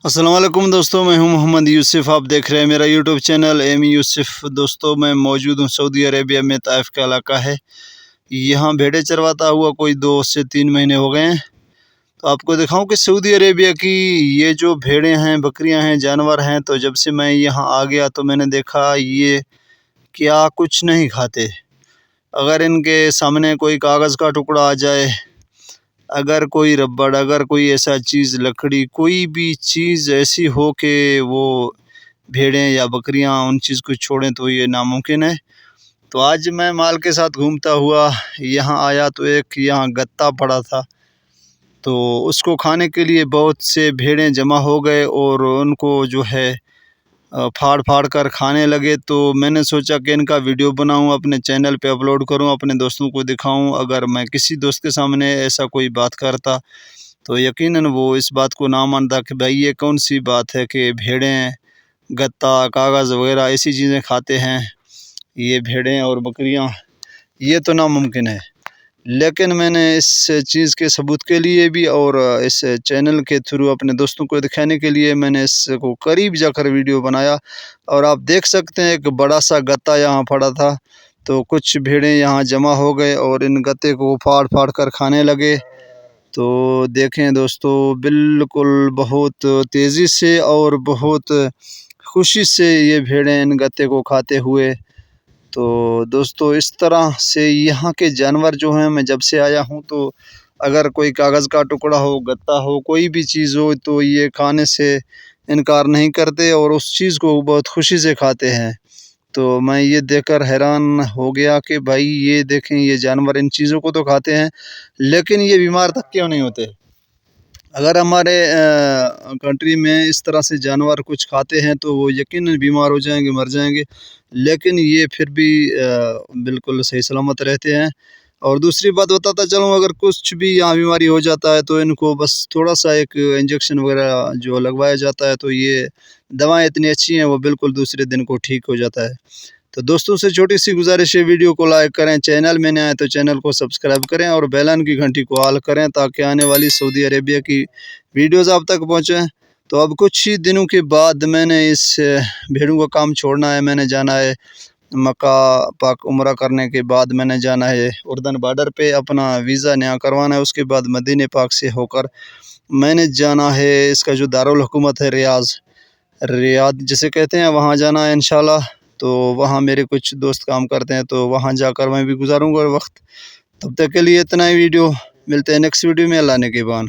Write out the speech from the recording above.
अस्सलाम वालेकुम दोस्तों, मैं हूं मोहम्मद यूसुफ। आप देख रहे हैं मेरा यूट्यूब चैनल एम यूसुफ। दोस्तों, मैं मौजूद हूं सऊदी अरेबिया में, ताइफ का इलाका है। यहां भेड़ें चरवाता हुआ कोई 2 से 3 महीने हो गए हैं। तो आपको दिखाऊं कि सऊदी अरेबिया की ये जो भेड़ें हैं, बकरियां हैं, जानवर हैं, तो जब से मैं यहां आ गया तो मैंने देखा ये क्या कुछ नहीं खाते। अगर इनके सामने कोई कागज़ का टुकड़ा आ जाए, अगर कोई रबड़, अगर कोई ऐसा चीज़, लकड़ी, कोई भी चीज़ ऐसी हो कि वो भेड़ें या बकरियां उन चीज़ को छोड़ें, तो ये नामुमकिन है। तो आज मैं माल के साथ घूमता हुआ यहाँ आया तो एक यहाँ गत्ता पड़ा था, तो उसको खाने के लिए बहुत से भेड़ें जमा हो गए और उनको जो है फाड़ फाड़ कर खाने लगे। तो मैंने सोचा कि इनका वीडियो बनाऊं, अपने चैनल पे अपलोड करूं, अपने दोस्तों को दिखाऊं। अगर मैं किसी दोस्त के सामने ऐसा कोई बात करता तो यकीनन वो इस बात को ना मानता कि भाई ये कौन सी बात है कि भेड़ें गत्ता, कागज़ वगैरह ऐसी चीज़ें खाते हैं, ये भेड़ें और बकरियां, ये तो नामुमकिन है। लेकिन मैंने इस चीज़ के सबूत के लिए भी और इस चैनल के थ्रू अपने दोस्तों को दिखाने के लिए मैंने इसको करीब जाकर वीडियो बनाया। और आप देख सकते हैं एक बड़ा सा गत्ता यहाँ पड़ा था, तो कुछ भेड़ें यहाँ जमा हो गए और इन गत्ते को फाड़ फाड़ कर खाने लगे। तो देखें दोस्तों, बिल्कुल बहुत तेज़ी से और बहुत खुशी से ये भेड़ें इन गत्ते को खाते हुए। तो दोस्तों, इस तरह से यहाँ के जानवर जो हैं, मैं जब से आया हूँ तो अगर कोई कागज़ का टुकड़ा हो, गत्ता हो, कोई भी चीज़ हो, तो ये खाने से इनकार नहीं करते और उस चीज़ को बहुत खुशी से खाते हैं। तो मैं ये देखकर हैरान हो गया कि भाई ये देखें, ये जानवर इन चीज़ों को तो खाते हैं लेकिन ये बीमार तक क्यों नहीं होते। अगर हमारे कंट्री में इस तरह से जानवर कुछ खाते हैं तो वो यकीनन बीमार हो जाएंगे, मर जाएंगे, लेकिन ये फिर भी बिल्कुल सही सलामत रहते हैं। और दूसरी बात बताता चलूँ, अगर कुछ भी यहाँ बीमारी हो जाता है तो इनको बस थोड़ा सा एक इंजेक्शन वगैरह जो लगवाया जाता है, तो ये दवाएं इतनी अच्छी हैं, वो बिल्कुल दूसरे दिन को ठीक हो जाता है। तो दोस्तों से छोटी सी गुजारिश है, वीडियो को लाइक करें, चैनल में नए आए तो चैनल को सब्सक्राइब करें और बेल आइकन की घंटी को ऑल करें ताकि आने वाली सऊदी अरेबिया की वीडियोज़ आप तक पहुँचें। तो अब कुछ ही दिनों के बाद मैंने इस भेड़ों का काम छोड़ना है। मैंने जाना है मक्का पाक उम्रा करने के बाद मैंने जाना है उर्दन बॉर्डर पे, अपना वीज़ा नया करवाना है। उसके बाद मदीने पाक से होकर मैंने जाना है इसका जो दारुल हुकूमत है, रियाद जिसे कहते हैं, वहाँ जाना है इंशाल्लाह। तो वहाँ मेरे कुछ दोस्त काम करते हैं, तो वहाँ जाकर मैं भी गुजारूंगा वक्त। तब तक के लिए इतना ही वीडियो, मिलते हैं नेक्स्ट वीडियो में। अल्लाह ने के बान।